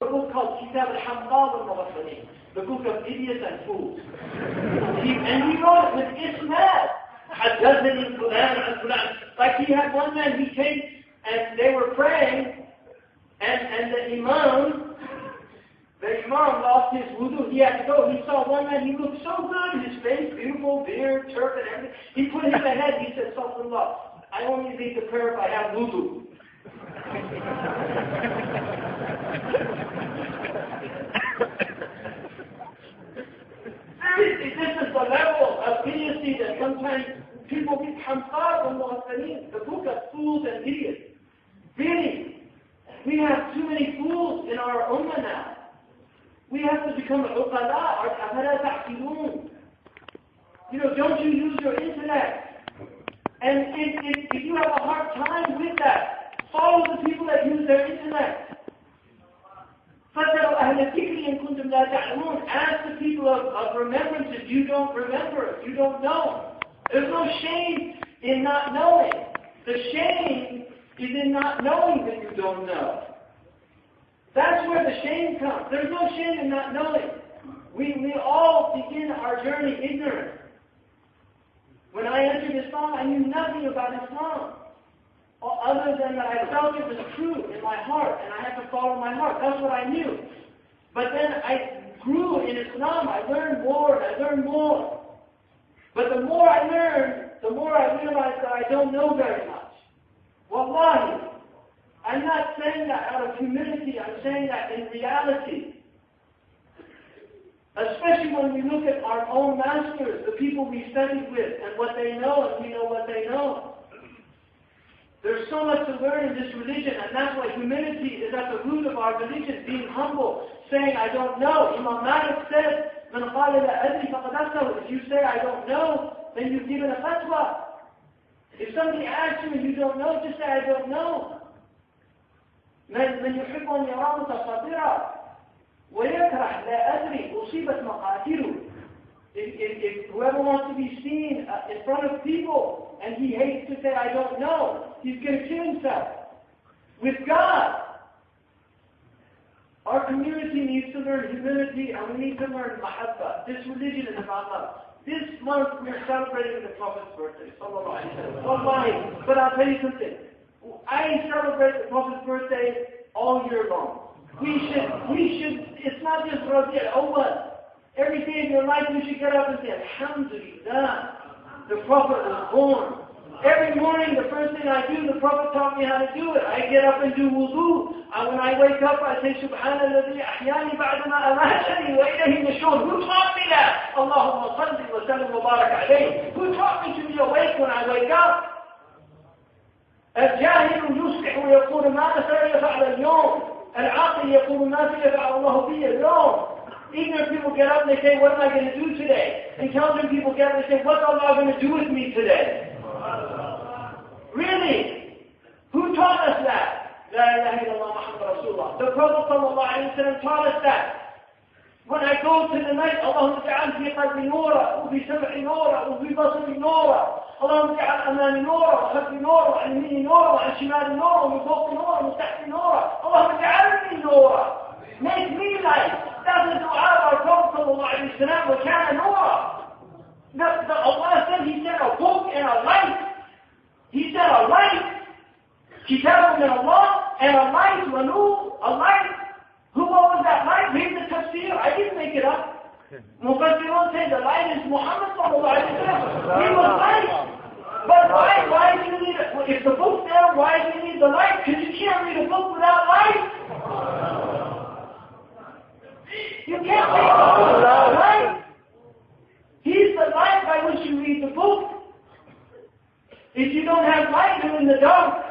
a book called Ghamkol Sharif Mosque, the book of idiots and fools. And he wrote it with isnad. Like he had one man, he came and they were praying, and the imam lost his wudu. He had to go. He saw one man, he looked so good, his face, beautiful, beard, turban, everything. He put him ahead, he said, Sallallahu, I only lead the prayer if I have wudu. This is the level of idiocy that sometimes people get hamsar from the book of fools and idiots. Really, we have too many fools in our ummah now. We have to become uqala, or afala ta'qilun. Don't you use your intellect? And if you have a hard time with that, follow the people that use their intellect. فَسَلُوا أَهْلَ الذِّكْرِ إِن كُنتُمْ لَا تَعْلَمُونَ. Ask the people of remembrance if you don't remember, if you don't know. There's no shame in not knowing. The shame is in not knowing that you don't know. That's where the shame comes. There's no shame in not knowing. We all begin our journey ignorant. When I entered Islam, I knew nothing about Islam. Other than that I felt it was true in my heart, and I had to follow my heart. That's what I knew. But then I grew in Islam. I learned more and I learned more. But the more I learned, the more I realized that I don't know very much. Wallahi, I'm not saying that out of humility. I'm saying that in reality. Especially when we look at our own masters, the people we studied with, and what they know, and we know what they know. There's so much to learn in this religion, and that's why humility is at the root of our religion, being humble, saying, I don't know. Imam Malik said, مَنْ قَالَ لَا أَدْرِ فَقَدْ أَفْتَهُ. If you say, I don't know, then you've given a fatwa. If somebody asks you and you don't know, just say, I don't know. مَنْ يُحِبُّ أَنْ يَرَى مُتَصَدِّرًا وَيَكْرَهْ لَا أَدْرِ أُصِيبَتْ مَقَاتِلُ. If whoever wants to be seen in front of people and he hates to say, I don't know, he's going to kill himself. With God, our community needs to learn humility, and we need to learn mahabba. This religion is about love. This month we're celebrating the Prophet's birthday. Wallahi. But I'll tell you something. I celebrate the Prophet's birthday all year long. We should, it's not just Rabi' al-Awwal. Every day of your life you should get up and say, Alhamdulillah, the Prophet was born. Every morning, the first thing I do, the Prophet taught me how to do it. I get up and do wudu. And when I wake up, I say, Subhanallah, ahyani ba'dama amatani wa ilayhi nushur. Who taught me that? Allahumma salli wa sallim wa barak alayhi. Who taught me to be awake when I wake up? الجاهل يصبح ويقول ماذا سيفعل اليوم. العاقل يقول ماذا يفعل الله بي اليوم. Ignorant people get up and they say, what am I going to do today? Intelligent people get up and they say, what's Allah going to do with me today? Really? Who taught us that? La ilaha illallah Muhammad Rasulullah. The Prophet ﷺ taught us that. When I go to the night, Allahumma ja'al fi qalbi nura, wa fi sam'i nura, wa fi basari nura. Allahumma ja'al amani nura, wa khalfi nura, wa an yamini nura, wa an shimali nura, wa min fawqi nura, wa min tahti nura. Allahumma ja'alni nura. Make me light. That's the dua of our Prophet ﷺ, وَكَانَ نُورًا. Allah said, He said a book and a light. He said a light. Kitab min Allah, and a light, a light. What was that light? Read the tafsir. I didn't make it up. Mufassirun say the light is Muhammad ﷺ. He was light. But why do you need it? If the book's there, why do you need the light? Because you can't read a book without light. You can't read the book without light. He's the light by which you read the book. If you don't have light, you're in the dark.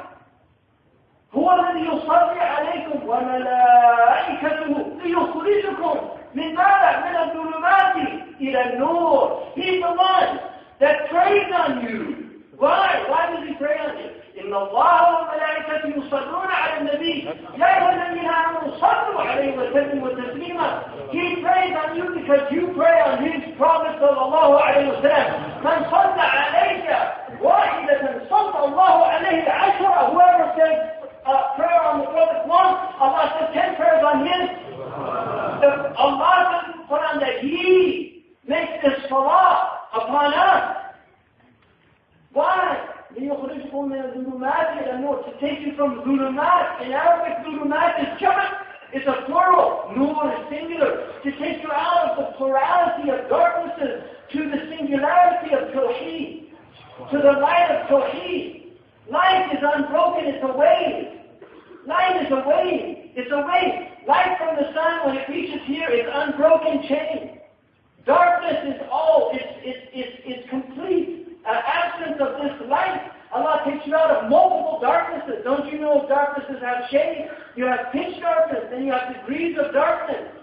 هو الذي يصلي عليكم وملائكته ليخرجكم من ماذا؟ من الظلمات إلى النور. He's the one that prays on you. Why? Why does he pray on you? إن الله وملائكته يصلون على النبي يا أيها الذين آمنوا صلوا عليه وسلموا تسليما. He prays on you because you pray on his Prophet صلى الله عليه وسلم. من صلى عليك واحدة صلى الله عليه عشرة. Whoever says prayer on the Prophet once, Allah says 10 prayers on his. that He makes this salah upon us. Why? لِيُخْرِجْكُم مِّنَ الظُّلُمَاتِ إِلَى النُّورِ, to take you from zulumat. In Arabic, zulumat is jama'. It's a plural. Nur is singular. To take you out of the plurality of darknesses to the singularity of Tawheed, to the light of Tawheed. Light is unbroken. It's a wave. Light is a wave. It's a wave. Light from the sun, when it reaches here, is unbroken chain. Darkness is all. It's complete. Absence of this light. Allah takes you out of multiple darknesses. Don't you know darknesses have shade? You have pitch darkness, then you have degrees of darkness.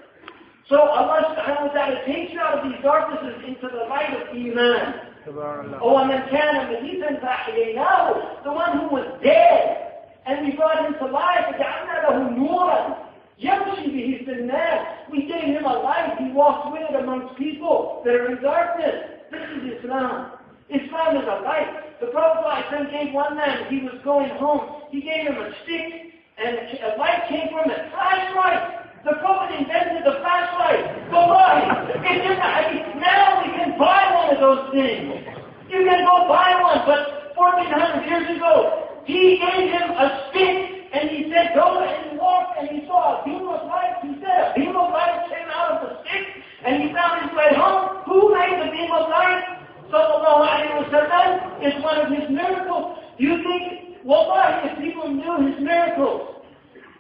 So Allah subhanahu wa ta'ala takes you out of these darknesses into the light of Iman. وَمَنْ كَانَ مَيِّتًا فَأَحْيَيْنَاهُ, the one who was dead, and we brought him to life. وَجَعَلْنَا لَهُ نُورًا يَمْشِي بِهِ فِي النَّاسِ, we gave him a light. He walks with it amongst people that are in darkness. This is Islam. Islam is a light. The Prophet ﷺ gave one man, he was going home, he gave him a stick, and a light came from it. Flashlight! The Prophet invented the flashlight. Wallahi, it's in the hadith. Now we can buy one of those things. You can go buy one, but 1400 years ago, he gave him a stick, and he said, go and he walked, and he saw a beam of light. He said a beam of light came out of the stick, and he found his way home. Who made the beam of light? Sallallahu alayhi wa sallam, is one of his miracles. You think, wallahi, if people knew his miracles,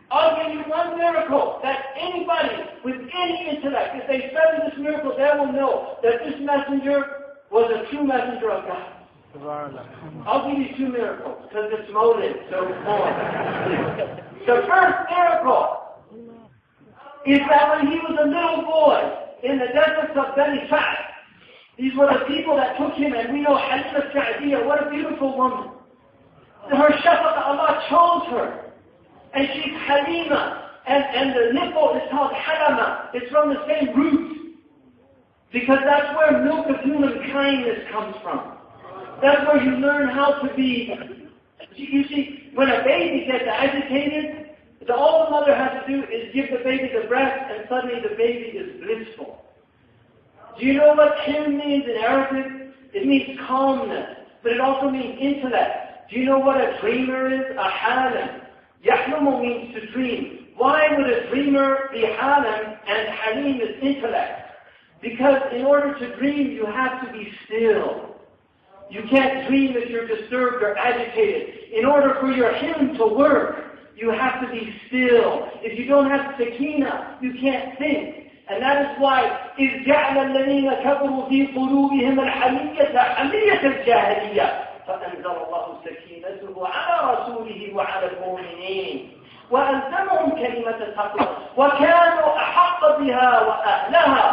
I'll give you one miracle that anybody with any intellect, if they study this miracle, they will know that this messenger was a true messenger of God. I'll give you two miracles, because it's molded so far. The first miracle is that when he was a little boy in the deserts of Bani Sa'd, these were the people that took him, and we know Halima Sa'diyah, what a beautiful woman. Her shafaqa, Allah chose her. And she's Halima, and the nipple is called Halama. It's from the same root. Because that's where milk of human kindness comes from. That's where you learn how to be. You see, when a baby gets agitated, all the mother has to do is give the baby the breast, and suddenly the baby is blissful. Do you know what hilm means in Arabic? It means calmness, but it also means intellect. Do you know what a dreamer is? A halim. Yahlumu means to dream. Why would a dreamer be halim and halim is intellect? Because in order to dream, you have to be still. You can't dream if you're disturbed or agitated. In order for your hilm to work, you have to be still. If you don't have sakina, you can't think. And that is why إِذْ جَعْلَ الَّذِينَ كَفَرُوا فِي قُلُوبِهِمُ الْحَمِيَّةَ حَمِيَّةَ الْجَاهِلِيَّةِ فَأَنزَلَ اللَّهُ سَكِينَتَهُ عَلَى رَسُولِهِ وَعَلى الْمُؤْمِنِينَ وَأَلْزَمَهُمْ كَلِمَةَ التَّقْوَى وَكَانُوا أَحَقَّ بِهَا وَأَهْلَهَا.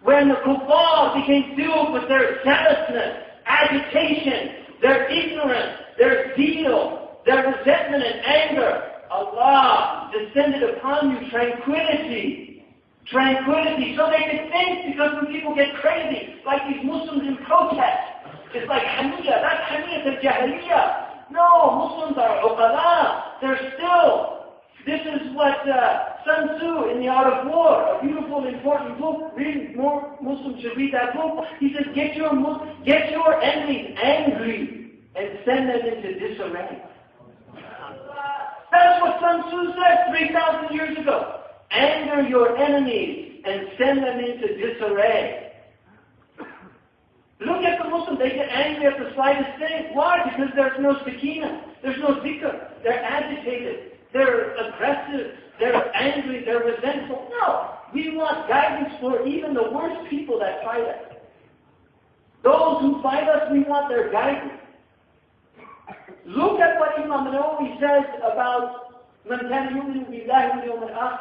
When the kuffar became filled with their zealousness, agitation, their ignorance, their zeal, their resentment and anger, Allah descended upon you tranquility, so they can think, because when people get crazy, like these Muslims in protest, it's like Hamiyya, that's Hamiyya al-Jahiliyyah. No, Muslims are uqala, they're still. This is what Sun Tzu in The Art of War, a beautiful, important book, more Muslims should read that book. He says, get your enemies angry and send them into disarray. That's what Sun Tzu said 3,000 years ago. Anger your enemies and send them into disarray. Look at the Muslims, they get angry at the slightest thing. Why? Because there's no sakina, there's no dhikr. They're agitated, they're aggressive, they're angry, they're resentful. No, we want guidance for even the worst people that fight us. Those who fight us, we want their guidance. Look at what Imam Nawawi says about من كان يؤمن بالله واليوم الآخر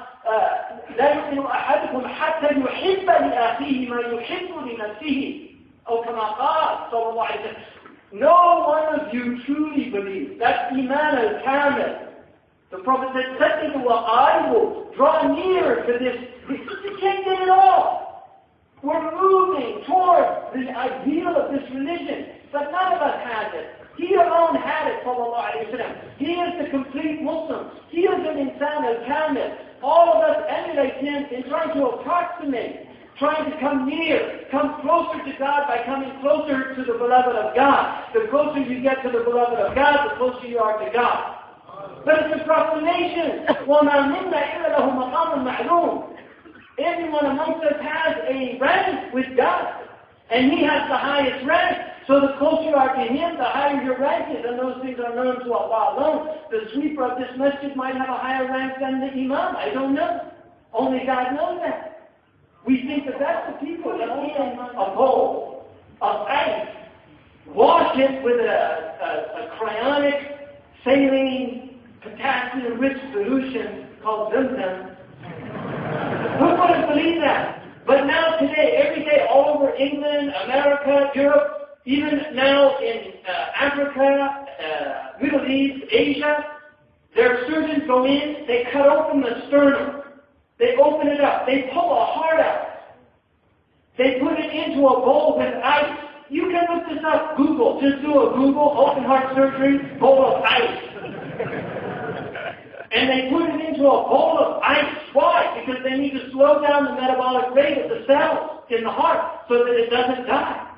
لا يؤمن أحدكم حتى يحب لأخيه ما يحب لنفسه أو كما قال صلى الله عليه وسلم. No one of you truly believes. That's Iman al-Kamil. The Prophet said, "Second, I will draw near to this." You can't get it all. We're moving towards the ideal of this religion, but none of us has it. He alone had it, sallallahu alayhi wa sallam. He is the complete Muslim. He is an insan al-kamil. All of us emulate him in trying to approximate trying to come near, come closer to God by coming closer to the beloved of God. The closer you get to the beloved of God, the closer you are to God. But it's a proclamation. وَمَا مِنَّا إِلَّا لَهُ مَقَامٌ مَعْلُومٌ. Everyone amongst us has a rank with God. And He has the highest rank. So the closer you are to Him, the higher your rank is. And those things are known to Allah alone. The sweeper of this masjid might have a higher rank than the Imam. I don't know. Only God knows that. We think that that's the people that in a bowl of ice, wash it with a cryonic, saline, potassium-rich solution called Zamzam. Who would have believed that? But now today, every day, all over England, America, Europe, even now in Africa, Middle East, Asia, their surgeons go in, they cut open the sternum. They open it up. They pull a heart out. They put it into a bowl with ice. You can look this up, Google. Just do a Google, open heart surgery, bowl of ice. And they put it into a bowl of ice. Why? Because they need to slow down the metabolic rate of the cells in the heart so that it doesn't die.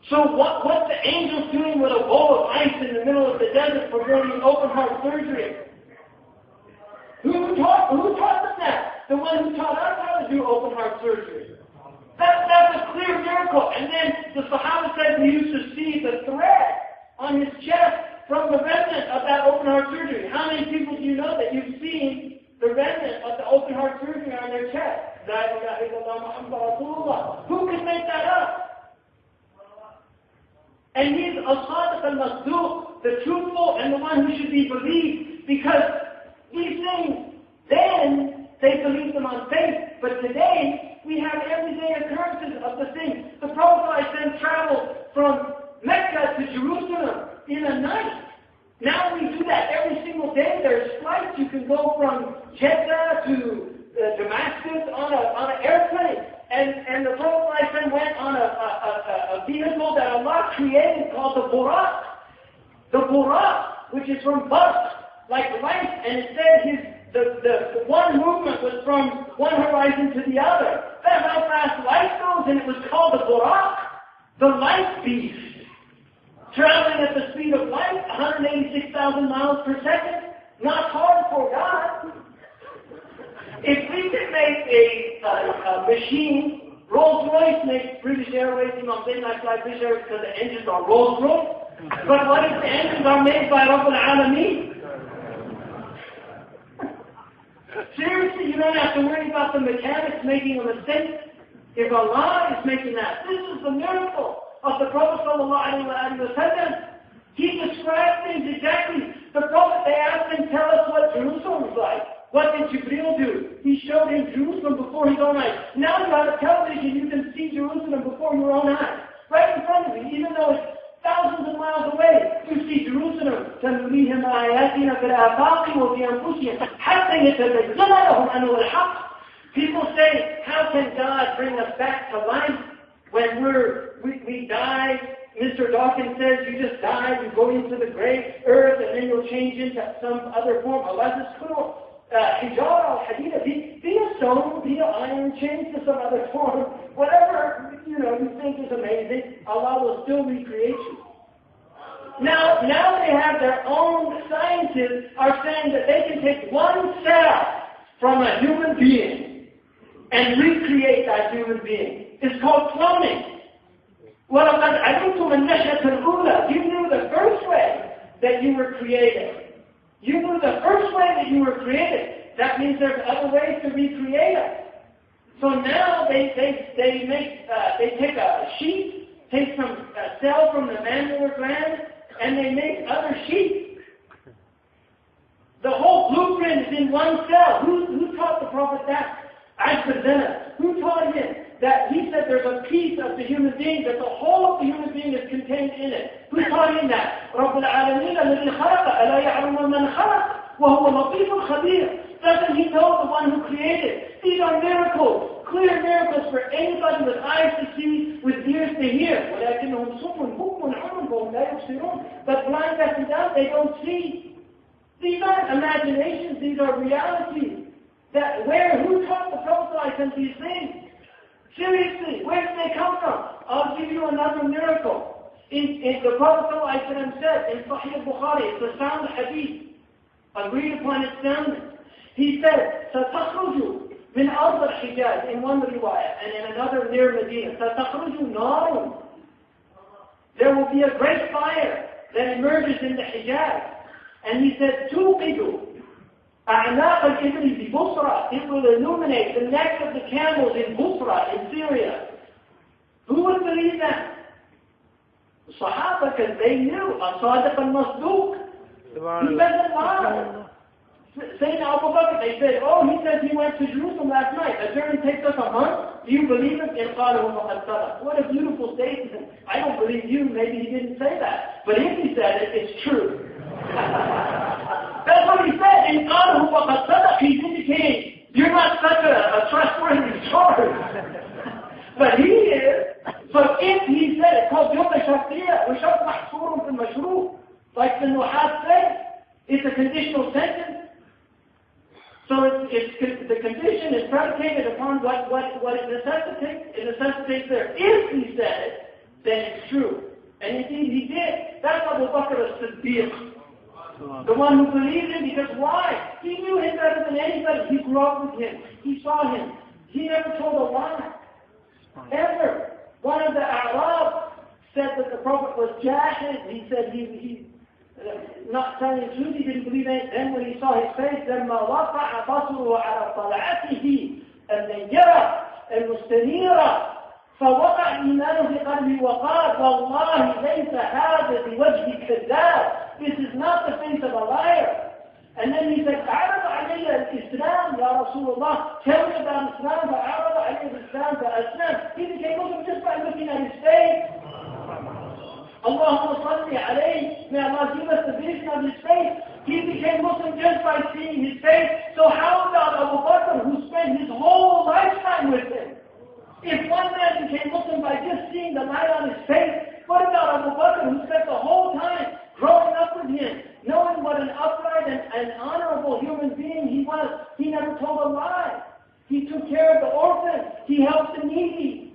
So what's the angels doing with a bowl of ice in the middle of the desert performing open heart surgery? Who taught them that? The one who taught us how to do open heart surgery. That's a clear miracle. And then the Sahaba said he used to see the thread on his chest from the remnant of that open heart surgery. How many people do you know that you've seen the remnant of the open heart surgery on their chest? La ilaha illallah Muhammad Rasulullah. Who can make that up? And he's al-Sadiq al-Masduq, the truthful and the one who should be believed, because these things, then, they believed them on faith. But today, we have everyday occurrences of the things. The Prophet then traveled from Mecca to Jerusalem in a night. Now we do that every single day. There's flights. You can go from Jeddah to Damascus on an airplane. And the Prophet then went on a vehicle that Allah created called the Qurrat. The Qurrat, which is from bus, like light, and it said the one movement was from one horizon to the other. That's how fast light goes, and it was called the Qurrat, the light beast. Traveling at the speed of light, 186,000 miles per second. Not hard for God. If we could make a machine, Rolls-Royce makes British Airways, you know, I fly British Airways because the engines are Rolls-Royce. But what if the engines are made by Rabbul Alameen? Seriously, you don't have to worry about the mechanics making a mistake. If Allah is making that, this is the miracle of the Prophet ﷺ. He described things exactly. The Prophet, they asked him, tell us what Jerusalem was like. What did Jibreel do? He showed him Jerusalem before his own eyes. Now you have a television, you can see Jerusalem before your own eyes. Right in front of you, even though it's thousands of miles away. You see Jerusalem. سنريهم آياتنا في الآفاق وفي أنفسهم حتى يتبين لهم أنه الحق. People say, how can God bring us back to life when we die? Mr. Dawkins says you just die, you go into the grave, earth, and then you'll change into some other form. Allah says, hijara al-hadida, be a stone, be an iron, change to some other form. Whatever, you think is amazing, Allah will still recreate you. Now they have their own scientists are saying that they can take one cell from a human being and recreate that human being. It's called cloning. وَلَقَدْ عَلِمْتُمْ النَّشْأَةَ الْأُولَى. You knew the first way that you were created. You knew the first way that you were created. That means there's other ways to recreate us. So now they take a sheep, take some cell from the mammary gland, and they make other sheep. The whole blueprint is in one cell. Who taught the Prophet that? Azza. Who taught him that? He said there's a piece of the human being, that the whole of the human being is contained in it. Who taught him that? Rabbul Alameen الذي خلق ألا يعلم من خلق وهو اللطيف الخبير. Doesn't he know the one who created? These are miracles, clear miracles for anybody with eyes to see, with ears to hear. ولكنهم صم بكم عمي وهم لا يبصرون. But blind, deaf, and dumb, they don't see. These aren't imaginations, these are realities. Who taught the Prophet these things? Seriously, where did they come from? I'll give you another miracle. The Prophet ﷺ said in Sahih Bukhari, it's a sound hadith, agreed upon its soundness. He said, سَتَخْرُجُ مِنْ أَرْضِ الْحِجَاز in one riwayah, and in another near Medina, سَتَخْرُجُ نَارٌ. There will be a great fire that emerges in the Hijaz. And he said, تُوقِدُ أَعْنَاقَ الْإِبْلِ بِبُصْرَى. It will illuminate the necks of the camels in Busra, in Syria. Who would believe that? The Sahaba, because they knew, الصادق المصدوق. He doesn't lie. Sayyidina Abu Bakr, they said, oh, he said he went to Jerusalem last night. A journey takes us a month. Do you believe him? What a beautiful statement. I don't believe you. Maybe he didn't say that. But if he said it, it's true. That's what he said. He's indicating you're not such a trustworthy source. But he is. So if he said it, called Jumla Shafiya, وَشَرْطْ مَحْصُورٌ فِي الْمَشْرُوع, like the Nuhat said, it's a conditional sentence. So the condition is predicated upon what it necessitates. It necessitates there. If he said it, then it's true. And indeed he did. That's Abu Bakr as-Siddiq. The one who believed him, because why? He knew him better than anybody. He grew up with him. He saw him. He never told a lie. Ever. One of the Arab said that the Prophet was jahid. He said he not telling the truth, he didn't believe it. Then when he saw his face, لما وقع بصره على طلعته النيرة المستنيرة فوقع إيمانه في قلبه وقال والله ليس هذا بوجه كذاب. This is not the face of a liar. And then he said, عرض علي الإسلام يا رسول الله. Tell me about Islam. فعرض علي الإسلام فأسلم. He became Muslim just by looking at his face. Allahumma salli alayhi. May Allah give us the vision of his face. He became Muslim just by seeing his face. So how about Abu Bakr, who spent his whole lifetime with him? If one man became Muslim by just seeing the light on his face, what about Abu Bakr, who spent the whole time growing up with him, knowing what an upright and honorable human being he was? He never told a lie. He took care of the orphans. He helped the needy.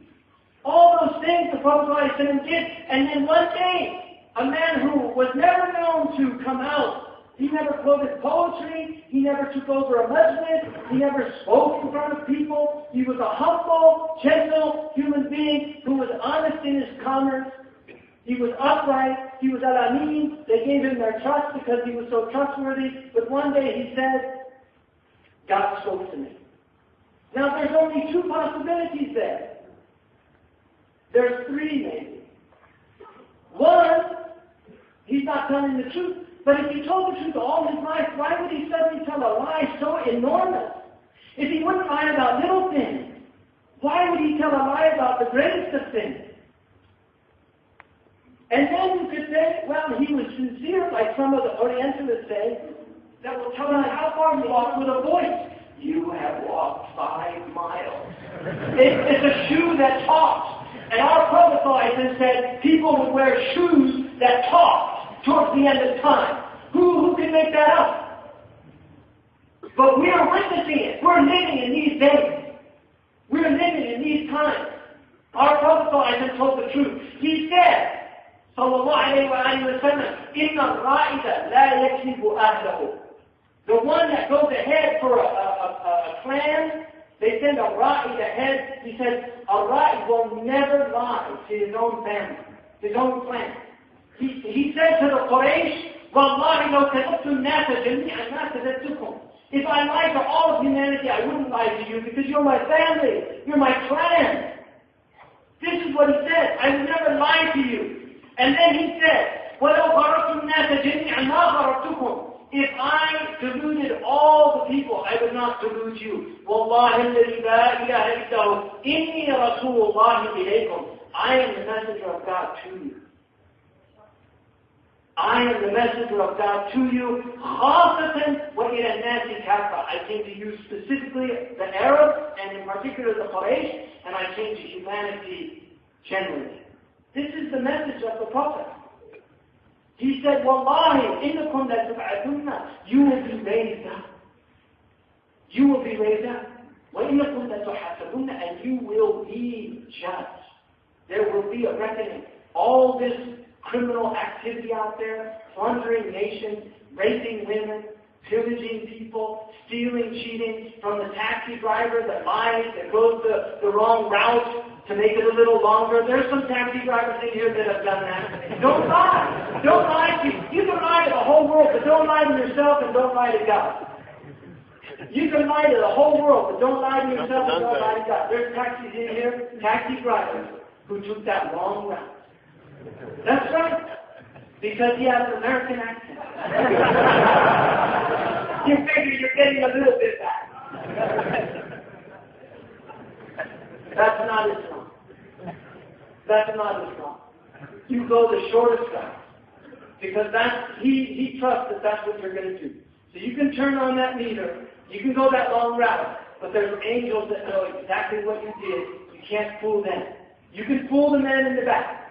All those things the Prophet ﷺ did. And then one day, a man who was never known to come out, he never quoted poetry, he never took over a masjid, he never spoke in front of people. He was a humble, gentle human being who was honest in his commerce. He was upright, he was al-Amin. They gave him their trust because he was so trustworthy. But one day he said, God spoke to me. Now there's only two possibilities there. There's three maybe. One, he's not telling the truth. But if he told the truth all his life, why would he suddenly tell a lie so enormous? If he wouldn't lie about little things, why would he tell a lie about the greatest of things? And then you could say, well, he was sincere, like some of the Orientalists say, that will tell us how far you walked with a voice. You have walked 5 miles. It's a shoe that talks. And our Prophet said people would wear shoes that talk towards the end of time. Who can make that up? But we are witnessing it. We're living in these days. We're living in these times. Our Prophet told the truth. He said, sallallahu alayhi wa sallam, إِنَّ الرَّائِدَ لَا يَكْذِبُ أَهْلَهُ. The one that goes ahead for a clan, they send a ra'id ahead. He said, a ra'id will never lie to his own family, his own clan. He said to the Quraysh, وَاللَّهِ لَوْ كَذَبْتُ النَّاسَ جَمِيعًا مَا كَذَبْتُكُمْ. If I lied to all of humanity, I wouldn't lie to you because you're my family, you're my clan. This is what he said. I would never lie to you. And then he said, وَلَوْ غَرَبْتُ النَّاسَ جَمِيعًا مَا غَرَبْتُكُمْ. If I deluded all the people, I would not delude you. وَاللَّهِ الَّذِي لَا إِلَهَ إِلَّا هُوَ إِنِّي رَسُولُ اللَّهِ إِلَيْكُمْ. I am the messenger of God to you. I am the messenger of God to you. خَاصَةً وَإِلَى النَّاسِ كَافَّةً. I came to you specifically, the Arabs, and in particular the Quraysh, and I came to humanity generally. This is the message of the Prophet. He said, Wallahi, innakum la tub'athunna. You will be raised up. You will be raised up. Wa innakum la tuhasabunna. And you will be judge. There will be a reckoning. All this criminal activity out there, plundering nations, raping women, pillaging people, stealing, cheating, from the taxi driver that lies, that goes the wrong route to make it a little longer. There's some taxi drivers in here that have done that. Don't lie. Don't lie. You can lie to the whole world, but don't lie to yourself and don't lie to God. You can lie to the whole world, but don't lie to yourself and don't lie to God. There's taxis in here, taxi drivers, who took that long route. That's right. Because he has an American accent. You figure you're getting a little bit back. That's not Islam. That's not Islam. You go the shortest route. Because he trusts that that's what you're going to do. So you can turn on that meter. You can go that long route. But there's angels that know exactly what you did. You can't fool them. You can fool the man in the back.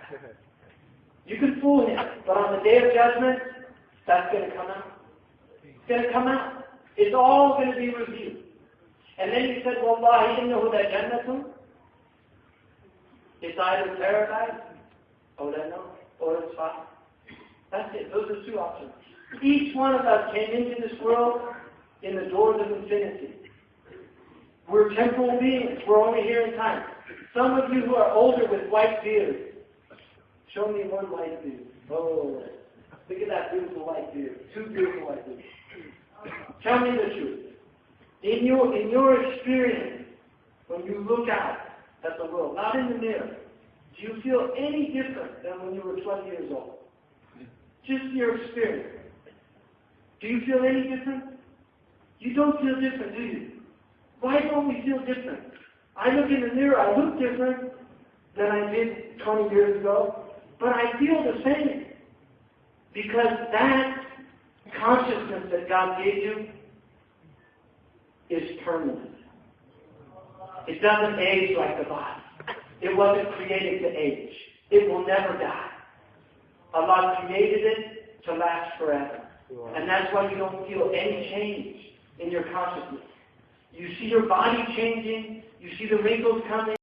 You can fool him. But on the day of judgment, that's going to come out. It's going to come out. It's all going to be revealed. And then he said, Wallahi innahu la jannatun. It's either paradise, or it's fire. That's it. Those are two options. Each one of us came into this world in the doors of infinity. We're temporal beings. We're only here in time. Some of you who are older with white beards, show me one white beard. Oh, look at that beautiful white beard. Two beautiful white beards. Tell me the truth. In your experience, when you look out at the world, not in the mirror, do you feel any different than when you were 12 years old? Just your experience. Do you feel any different? You don't feel different, do you? Why don't we feel different? I look in the mirror, I look different than I did 20 years ago, but I feel the same. Because that consciousness that God gave you is permanent. It doesn't age like the body. It wasn't created to age. It will never die. Allah created it to last forever. And that's why you don't feel any change in your consciousness. You see your body changing, you see the wrinkles coming,